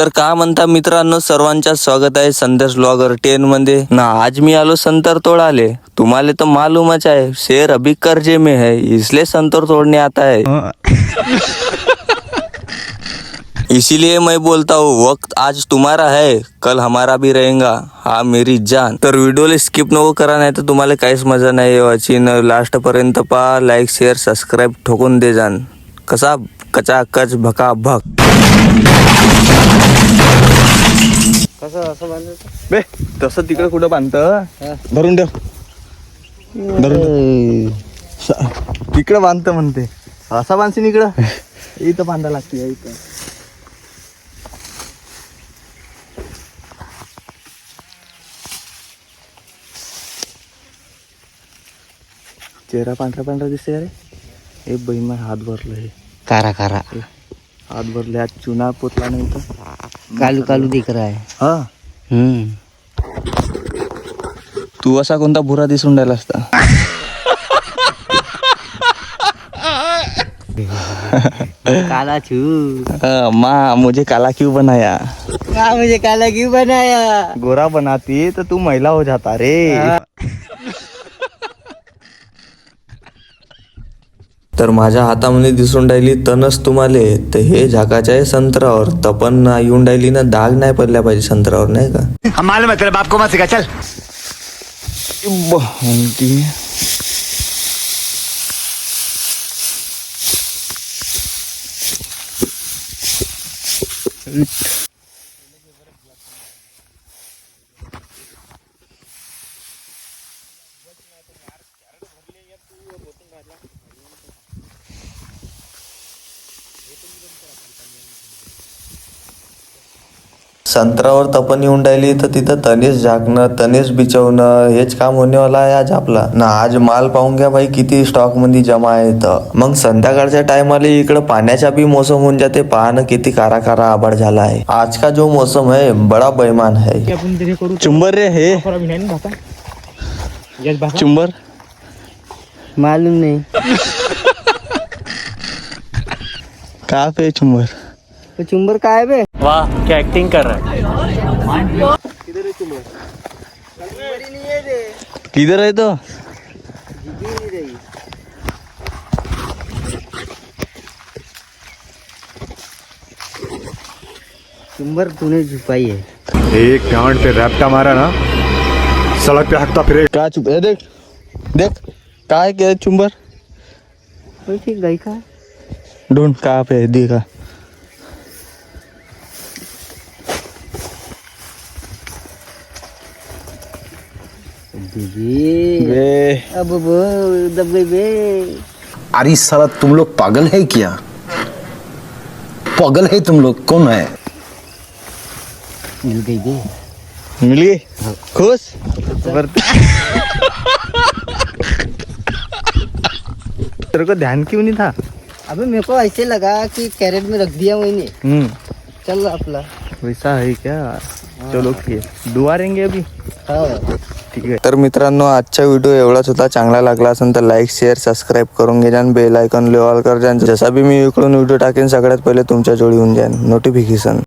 तर का म्हणता मित्रांनो, सर्वांच्या स्वागत आहे संदेश ब्लॉगर 10 मध्ये ना। आज मी आलो संतर तोड़ाले। तुम्हारे तो मालूमच है शेर अभी कर्जे में है, इसलिए संतर तोड़ने आता है। इसीलिए मैं बोलता हूँ वक्त आज तुम्हारा है, कल हमारा भी रहेगा। हाँ मेरी जान। तर व्हिडिओला स्किप नको करा, नाही तर तुम्हाला काहीच मजा नाही वाचीन। लास्ट पर्यंत पहा, लाईक शेअर सबस्क्राईब ठोकून दे जान। कसा कचा कच भका भक। कसं असं बांधायचं बे तसं तिकडे कुठं बांधतं? धरून ठेव, धरून तिकडे बांधतं म्हणते। असा बांधशील इकडं? इथं बांधा लागते इथं। चेहरा पांढरा पांढरा दिसते रे। हे बहिमा हात भरले, कारा कारा हात भरले। आज चुना पोतला नाही तर कालू कालू दिख रहा है। हा तू असा कोणता बुरा दिसून राहिला असता? काला छू माँ मुझे काला क्यों बनाया? मुझे काला क्यों बनाया? गोरा बनाती तो तू महिला हो जाता रे। तर माझ्या हातामध्ये दिसून राहिली तनस तुम्हाले, तर हे झाकाचे आहे संत्र्यावर। तपन येऊन राहिली ना, डाग नाही पडल्या पाहिजे संत्र्यावर, नाही का? हमारे मतलब आपको मत सिखा चल। संत्र्यावर तपन येऊन राहिली तर तिथं तणेच झाकणं, तणेच बिचवणं, हेच काम होणेवाला आहे आज आपला ना। आज माल पाहून घ्या भाई, किती स्टॉक मध्ये जमा आहे। तर मग संध्याकाळच्या टायमाला इकडं पाण्याचा बी मोसम होऊन जाते। पाहणं किती कारा कारा आभाळ झाला आहे। आज का जो मौसम है बड़ा बेईमान है। चुंबर रे हे चुंबर मालूम नहीं का पे चुंबर? तो चुंबर का है बे? वाह क्या एक्टिंग कर रहा है। किधर है तो? चुंबर तूने छुपाई है। एक डांड पे रैप्टा मारा ना, सड़क पे हकता फिरे। का चुप है? देख देख काय के चुंबर ठीक गई का ढूंढ कहाँ पे है, देखा। बे अब वो दब गई बे। अरे साला तुम लोग पागल है क्या? पागल है तुम लोग? कौन है? मिल गई बे। मिल गई? खुश? तेरे को ध्यान क्यों नहीं था? अबे मेरे को ऐसे लगा कि कैरेट में रख दिया वही ने। चल अपना वैसा है क्या? चलो ठीक है, दुआ रहेंगे अभी। हाँ ठीक आहे। तर मित्रांनो, आजचा व्हिडिओ एवढाच होता। चांगला लागला असेल तर लाईक शेअर सबस्क्राईब करून घे जान, बेल आयकॉन ऑल कर जान। जसा बी मी इकडून व्हिडिओ टाकेन सगळ्यात पहिले तुमच्या जोडी होऊन जाईन नोटिफिकेशन।